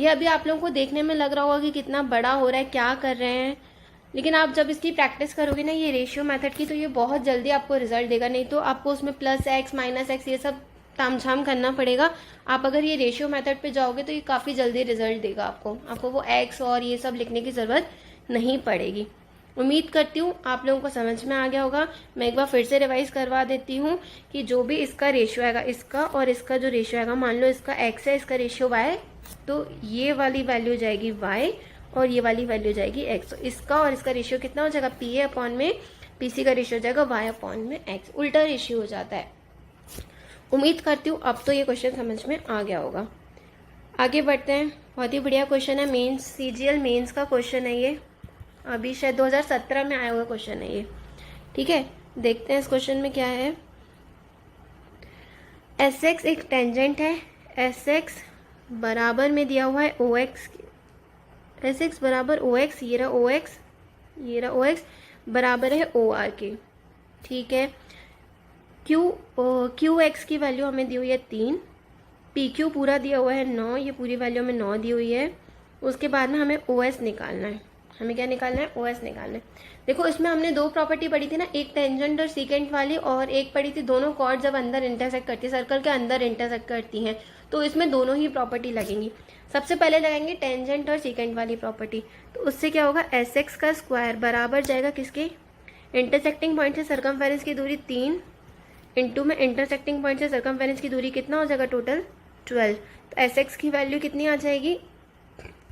ये अभी आप लोगों को देखने में लग रहा होगा कि कितना बड़ा हो रहा है, क्या कर रहे हैं, लेकिन आप जब इसकी प्रैक्टिस करोगे ना ये रेशियो मेथड की, तो ये बहुत जल्दी आपको रिजल्ट देगा। नहीं तो आपको उसमें प्लस एक्स माइनस एक्स ये सब तामझाम करना पड़ेगा। आप अगर ये रेशियो मेथड पे जाओगे तो ये काफ़ी जल्दी रिजल्ट देगा आपको वो एक्स और ये सब लिखने की ज़रूरत नहीं पड़ेगी। उम्मीद करती हूँ आप लोगों को समझ में आ गया होगा। मैं एक बार फिर से रिवाइज करवा देती हूँ कि जो भी इसका रेशियो आएगा, इसका और इसका जो रेशियो आएगा, मान लो इसका एक्स है, इसका रेशियो वाई, तो ये वाली वैल्यू जाएगी वाई और ये वाली वैल्यू जाएगी एक्स। तो इसका और इसका रेशियो कितना हो जाएगा? पी ए अपॉन में पी सी का रेशियो हो जाएगा वाई अपॉन में एक्स। उल्टा रेशियो हो जाता है। उम्मीद करती हूँ अब तो ये क्वेश्चन समझ में आ गया होगा। आगे बढ़ते हैं। बहुत ही बढ़िया क्वेश्चन है, मेंस सीजीएल मेंस का क्वेश्चन है ये। अभी शायद 2017 में आया हुआ क्वेश्चन है ये। ठीक है, देखते हैं इस क्वेश्चन में क्या है। एस एक्स एक टेंजेंट है, एस एक्स बराबर में दिया हुआ है ओ एक्स। एस एक्स बराबर ओ एक्स, ये रहा ओ एक्स, ये रहा ओ एक्स, बराबर है ओ आर के। ठीक है, क्यू एक्स की वैल्यू हमें दी हुई है 3, पी क्यू पूरा दिया हुआ है 9, ये पूरी वैल्यू हमें 9 दी हुई है। उसके बाद में हमें ओ एस निकालना है। हमें क्या निकालना है? ओ एस निकालना है। देखो इसमें हमने 2 प्रॉपर्टी पढ़ी थी ना, एक टेंजेंट और सीकेंट वाली, और एक पढ़ी थी दोनों कॉर्ड जब अंदर इंटरसेक्ट करती है, सर्कल के अंदर इंटरसेक्ट करती हैं, तो इसमें दोनों ही प्रॉपर्टी लगेंगी। सबसे पहले लगाएंगे टेंजेंट और सीकेंट वाली प्रॉपर्टी। तो उससे क्या होगा? एस एक्स का स्क्वायर बराबर जाएगा किसके? इंटरसेक्टिंग पॉइंट से सर्कमफेरेंस की दूरी 3 इंटू में इंटरसेक्टिंग पॉइंट से सर्कमफेरेंस की दूरी कितना हो जाएगा? टोटल 12। तो एस एक्स की वैल्यू कितनी आ जाएगी?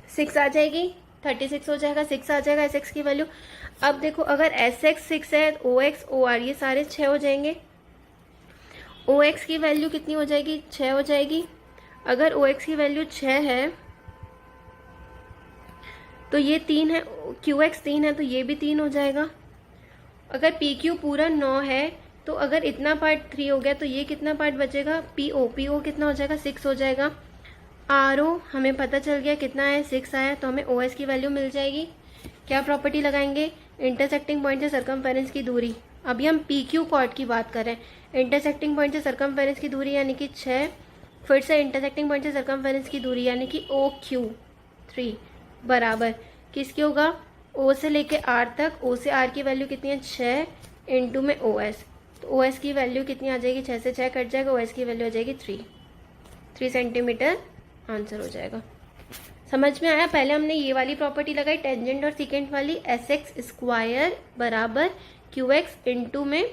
6 आ जाएगी, 36 हो जाएगा, 6 आ जाएगा एस एक्स की वैल्यू। अब देखो अगर एस एक्स 6 है, ओ एक्स ओ आर ये सारे 6 हो जाएंगे। ओ एक्स की वैल्यू कितनी हो जाएगी? 6 हो जाएगी। अगर ओ एक्स की वैल्यू 6 है तो ये 3 है, क्यू एक्स 3 है तो ये भी 3 हो जाएगा। अगर पी क्यू पूरा 9 है तो अगर इतना पार्ट 3 हो गया तो ये कितना पार्ट बचेगा? पी ओ कितना हो जाएगा? 6 हो जाएगा। आर ओ हमें पता चल गया कितना है? 6 आया, तो हमें ओ एस की वैल्यू मिल जाएगी। क्या प्रॉपर्टी लगाएंगे? इंटरसेक्टिंग पॉइंट से सर्कमफेरेंस की दूरी। अभी हम पी क्यू कॉर्ड की बात कर रहे हैं। इंटरसेक्टिंग पॉइंट से सर्कमफेरेंस की दूरी यानी कि 6, फिर से इंटरसेक्टिंग पॉइंट से सर्कमफेरेंस की दूरी यानी कि ओ क्यू 3 बराबर किसकी होगा? ओ से लेके आर तक, ओ से आर की वैल्यू कितनी है? 6 इंटू में ओ एस। तो ओ एस की वैल्यू कितनी आ जाएगी? 6 से 6 कट जाएगा, ओ एस की वैल्यू आ जाएगी 3 सेंटीमीटर आंसर हो जाएगा। समझ में आया? पहले हमने ये वाली प्रॉपर्टी लगाई टेंजेंट और सीकेंट वाली, एस एक्स स्क्वायर बराबर क्यू एक्स इंटू में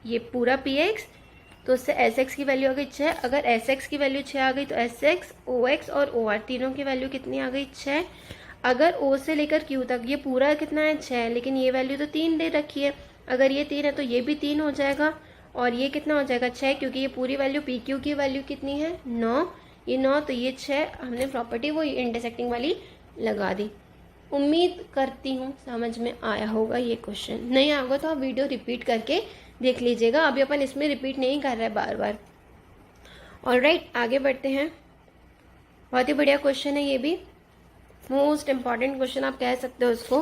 ये पूरा पी एक्स, तो उससे एस एक्स की वैल्यू आ गई 6। अगर एस एक्स की वैल्यू 6 आ गई तो एस एक्स ओ एक्स और ओ आर तीनों की वैल्यू कितनी आ गई? 6। अगर ओ से लेकर क्यू तक ये पूरा कितना है? 6, लेकिन ये वैल्यू तो 3 दे रखी है। अगर ये 3 है तो ये भी 3 हो जाएगा, और ये कितना हो जाएगा? 6, क्योंकि ये पूरी वैल्यू पी क्यू की वैल्यू कितनी है? 9, ये 9 तो ये 6। हमने प्रॉपर्टी वो इंटरसेक्टिंग वाली लगा दी। उम्मीद करती हूँ समझ में आया होगा ये क्वेश्चन। नहीं आएगा तो आप वीडियो रिपीट करके देख लीजिएगा, अभी अपन इसमें रिपीट नहीं कर रहे बार बार। ऑलराइट, आगे बढ़ते हैं। बहुत ही बढ़िया क्वेश्चन है ये भी, मोस्ट इम्पॉर्टेंट क्वेश्चन आप कह सकते हो उसको।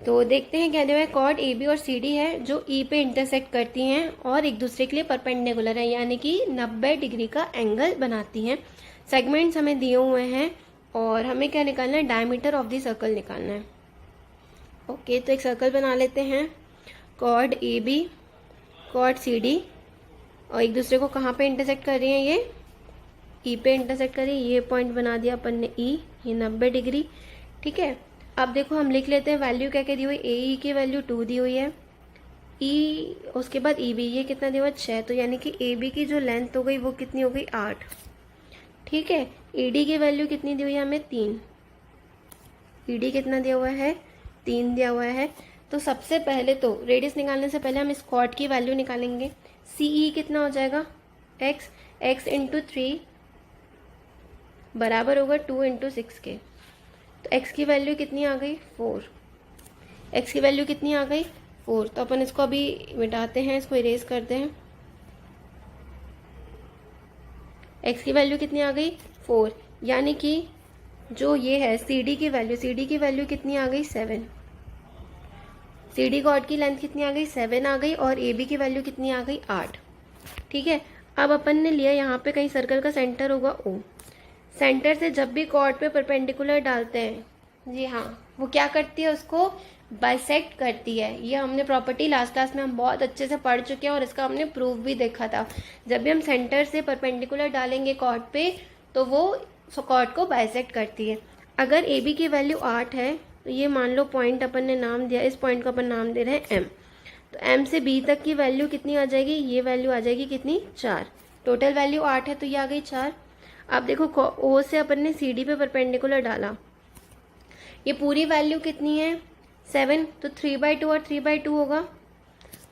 तो देखते हैं क्या दिया है। कॉर्ड ए बी और सी डी है जो ई पे इंटरसेक्ट करती हैं और एक दूसरे के लिए परपेंडिकुलर है, यानी कि 90 डिग्री का एंगल बनाती हैं। सेगमेंट्स हमें दिए हुए हैं और हमें क्या निकालना है, डायमीटर ऑफ द सर्कल निकालना है। ओके, तो एक सर्कल बना लेते हैं। Chord A B, chord C D, और एक दूसरे को कहाँ पे इंटरसेक्ट कर रही हैं, ये ई पे इंटरसेक्ट कर रही है। ये पॉइंट बना दिया अपन ने ई, ये 90 डिग्री। ठीक है, अब देखो हम लिख लेते हैं वैल्यू क्या क्या दी हुई। ए ई की वैल्यू 2 दी हुई है, ई उसके बाद ई बी, ये कितना दिया हुआ 6, तो यानी कि ए बी की जो लेंथ हो गई वो कितनी हो गई 8। ठीक है, ई डी की वैल्यू कितनी दी हुई है हमें 3, ई डी कितना दिया हुआ है 3 दिया हुआ है। तो सबसे पहले तो रेडियस निकालने से पहले हम इस कॉर्ड की वैल्यू निकालेंगे। सी ई कितना हो जाएगा, एक्स, एक्स इंटू 3 बराबर होगा 2 इंटू 6 के। तो x की वैल्यू कितनी आ गई 4, x की वैल्यू कितनी आ गई 4। तो अपन इसको अभी मिटाते हैं, इसको इरेज करते हैं। x की वैल्यू कितनी आ गई 4, यानी कि जो ये है CD की वैल्यू, CD की वैल्यू कितनी आ गई 7। CD कॉर्ड की लेंथ कितनी आ गई 7 आ गई, और AB की वैल्यू कितनी आ गई 8। ठीक है, अब अपन ने लिया यहाँ पे कहीं सर्कल का सेंटर होगा O। सेंटर से जब भी कॉर्ड पे परपेंडिकुलर डालते हैं, जी हाँ, वो क्या करती है, उसको बाइसेक्ट करती है। ये हमने प्रॉपर्टी लास्ट क्लास में हम बहुत अच्छे से पढ़ चुके हैं और इसका हमने प्रूफ भी देखा था। जब भी हम सेंटर से परपेंडिकुलर डालेंगे कॉर्ड पे तो वो कॉर्ड को बाइसेक्ट करती है। अगर ए बी की वैल्यू 8 है तो ये मान लो पॉइंट अपन ने नाम दिया, इस पॉइंट को अपन नाम दे रहे हैं एम। तो एम से बी तक की वैल्यू कितनी आ जाएगी, ये वैल्यू आ जाएगी कितनी 4। टोटल वैल्यू 8 है तो ये आ गई 4। अब देखो ओ से अपन ने सी डी पे परपेंडिकुलर डाला, ये पूरी वैल्यू कितनी है 7, तो 3/2 और 3/2 होगा।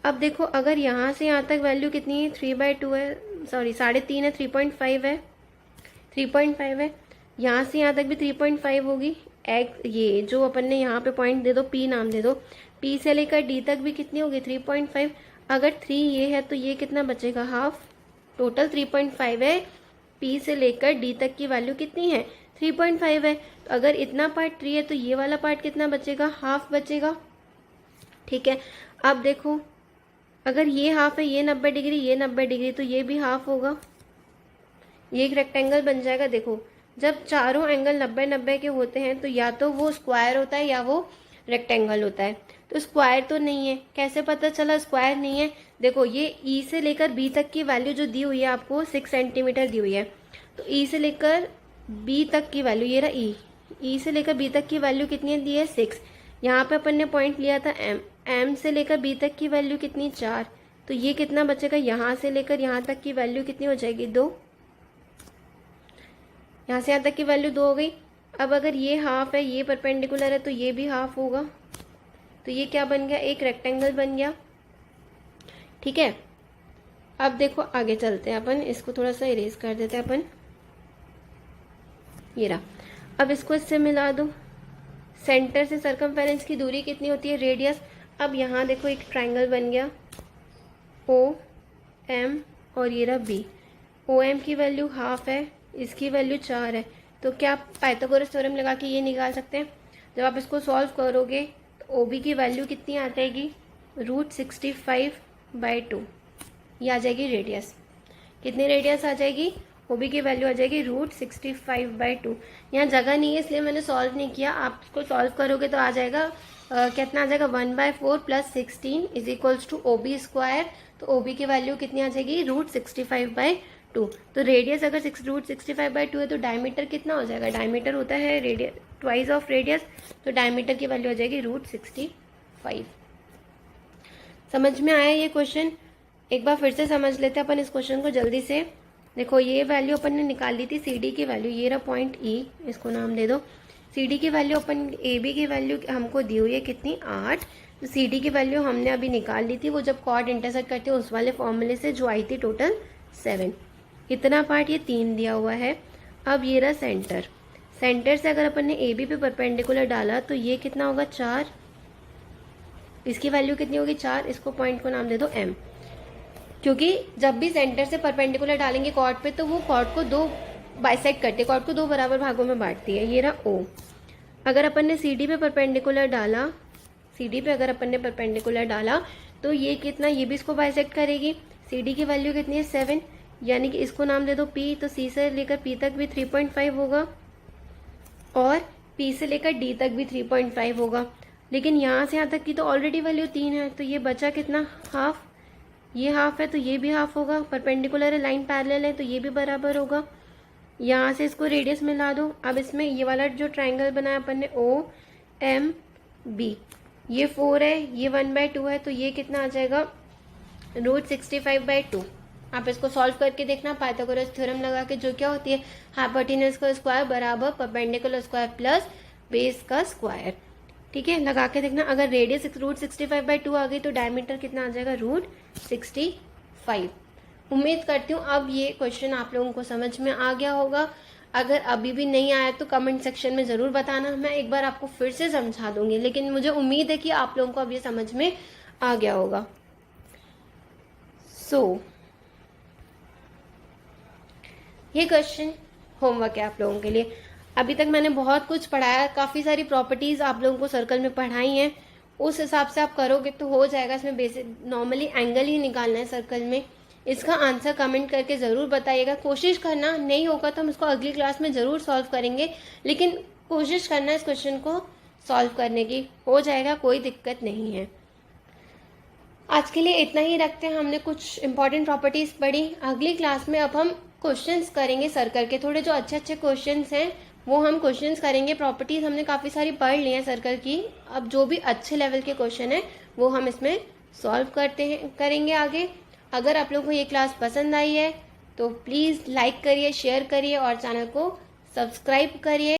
अब देखो अगर यहाँ से यहाँ तक वैल्यू कितनी है 3/2 है, सॉरी 3.5 है, 3.5 है, 3.5 है। यहाँ से यहाँ तक भी 3.5 होगी। ये जो अपन ने यहाँ पे पॉइंट दे दो, पी नाम दे दो, पी से लेकर डी तक भी कितनी होगी 3.5। अगर 3 ये है तो ये कितना बचेगा हाफ। टोटल 3.5 है, पी से लेकर डी तक की वैल्यू कितनी है 3.5 है। तो अगर इतना पार्ट 3 है तो ये वाला पार्ट कितना बचेगा, हाफ बचेगा। ठीक है, अब देखो अगर ये हाफ है, ये 90 डिग्री, ये 90 डिग्री, तो ये भी हाफ होगा, ये एक रेक्टेंगल बन जाएगा। देखो जब चारों एंगल 90-90 के होते हैं तो या तो वो स्क्वायर होता है या वो रेक्टेंगल होता है। तो स्क्वायर तो नहीं है, कैसे पता चला स्क्वायर नहीं है, देखो ये ई से लेकर बी तक की वैल्यू जो दी हुई है आपको 6 सेंटीमीटर दी हुई है। तो ई से लेकर बी तक की वैल्यू, ये रहा ई से लेकर बी तक की वैल्यू कितनी दी है 6। यहाँ पे अपन ने पॉइंट लिया था एम, एम से लेकर बी तक की वैल्यू कितनी 4। तो ये कितना बचेगा, यहाँ से लेकर यहाँ तक की वैल्यू कितनी हो जाएगी 2, यहाँ से यहाँ तक की वैल्यू 2 हो गई। अब अगर ये हाफ है, ये परपेंडिकुलर है, तो ये भी हाफ होगा। तो ये क्या बन गया, एक रेक्टेंगल बन गया। ठीक है, अब देखो आगे चलते हैं अपन, इसको थोड़ा सा इरेज कर देते हैं अपन, ये रहा। अब इसको इससे मिला दो, सेंटर से सरकमफेरेंस की दूरी कितनी होती है, रेडियस। अब यहाँ देखो एक ट्राइंगल बन गया ओ एम और ये रहा बी। ओ एम की वैल्यू हाफ है, इसकी वैल्यू 4 है। तो क्या आप पाइथागोरस थ्योरम लगा के ये निकाल सकते हैं। जब आप इसको सॉल्व करोगे तो ओ बी की वैल्यू कितनी आ जाएगी, √65/2, ये आ जाएगी रेडियस। कितनी रेडियस आ जाएगी, ओ बी की वैल्यू आ जाएगी √65/2। यहाँ जगह नहीं है इसलिए मैंने सॉल्व नहीं किया, आप इसको सॉल्व करोगे तो आ जाएगा कितना आ जाएगा 1/4 + 16 = OB²। तो OB की वैल्यू कितनी आ जाएगी √65/2। तो रेडियस अगर √65/2 है तो डायमीटर कितना हो जाएगा, डायमीटर होता है रेडियस ट्वाइस ऑफ रेडियस, तो डायमीटर की वैल्यू आ जाएगी √65। समझ में आया ये क्वेश्चन, एक बार फिर से समझ लेते हैं अपन इस क्वेश्चन को जल्दी से। देखो ये वैल्यू अपन ने निकाल ली थी CD की वैल्यू, ये रहा पॉइंट E, इसको नाम दे दो। CD की वैल्यू अपन AB की वैल्यू हमको दी हुई है कितनी 8। तो CD की वैल्यू हमने अभी निकाल ली थी, वो जब कॉर्ड इंटरसेक्ट करते हैं उस वाले फॉर्मूले से जो आई थी टोटल 7। इतना पार्ट ये 3 दिया हुआ है। अब ये रहा सेंटर, सेंटर से अगर अपन ने AB पे परपेंडिकुलर डाला तो ये कितना होगा 4, इसकी वैल्यू कितनी होगी 4, इसको पॉइंट को नाम दे दो m, क्योंकि जब भी सेंटर से परपेंडिकुलर डालेंगे कॉर्ड पे तो वो कॉर्ड को दो बाइसेक्ट करती है, कॉर्ड को दो बराबर भागों में बांटती है। ये रहा O। अगर अपन ने CD पे परपेंडिकुलर डाला, CD पे अगर अपन ने परपेंडिकुलर डाला तो ये कितना, ये भी इसको बाइसेक्ट करेगी। CD की वैल्यू कितनी है 7, यानी कि इसको नाम दे दो P, तो C से लेकर P तक भी 3.5 होगा और P से लेकर D तक भी 3.5 होगा। लेकिन यहाँ से यहाँ तक की तो ऑलरेडी वैल्यू 3 है, तो ये बचा कितना, हाफ। ये हाफ है तो ये भी हाफ होगा, परपेंडिकुलर है, लाइन पैरेलल है तो ये भी बराबर होगा। यहाँ से इसको रेडियस मिला दो। अब इसमें ये वाला जो ट्रायंगल बनाया अपन ने OMB, ये 4 है, ये 1/2 है, तो ये कितना आ जाएगा √65/2। आप इसको सॉल्व करके देखना, पाइथागोरस थ्योरम लगा के, जो क्या होती है हाइपोटेन्यूज का स्क्वायर बराबर परपेंडिकुलर स्क्वायर प्लस बेस का स्क्वायर। ठीक है, लगा के देखना। अगर रेडियस √65/2 आ गई तो डायमीटर कितना आ जाएगा √65। उम्मीद करती हूँ अब ये क्वेश्चन आप लोगों को समझ में आ गया होगा। अगर अभी भी नहीं आया तो कमेंट सेक्शन में ज़रूर बताना, मैं एक बार आपको फिर से समझा दूंगी, लेकिन मुझे उम्मीद है कि आप लोगों को अब ये समझ में आ गया होगा। ये क्वेश्चन होमवर्क है आप लोगों के लिए। अभी तक मैंने बहुत कुछ पढ़ाया, काफ़ी सारी प्रॉपर्टीज़ आप लोगों को सर्कल में पढ़ाई हैं, उस हिसाब से आप करोगे तो हो जाएगा। इसमें बेसिक नॉर्मली एंगल ही निकालना है सर्कल में। इसका आंसर कमेंट करके ज़रूर बताइएगा। कोशिश करना, नहीं होगा तो हम इसको अगली क्लास में ज़रूर सॉल्व करेंगे, लेकिन कोशिश करना इस क्वेश्चन को सॉल्व करने की, हो जाएगा, कोई दिक्कत नहीं है। आज के लिए इतना ही रखते हैं। हमने कुछ इंपॉर्टेंट प्रॉपर्टीज़ पढ़ी। अगली क्लास में अब हम क्वेश्चंस करेंगे सर्कल के, थोड़े जो अच्छे अच्छे क्वेश्चंस हैं वो हम क्वेश्चंस करेंगे। प्रॉपर्टीज़ हमने काफ़ी सारी पढ़ ली हैं सर्कल की, अब जो भी अच्छे लेवल के क्वेश्चन हैं वो हम इसमें सॉल्व करेंगे आगे। अगर आप लोगों को ये क्लास पसंद आई है तो प्लीज़ लाइक करिए, शेयर करिए और चैनल को सब्सक्राइब करिए।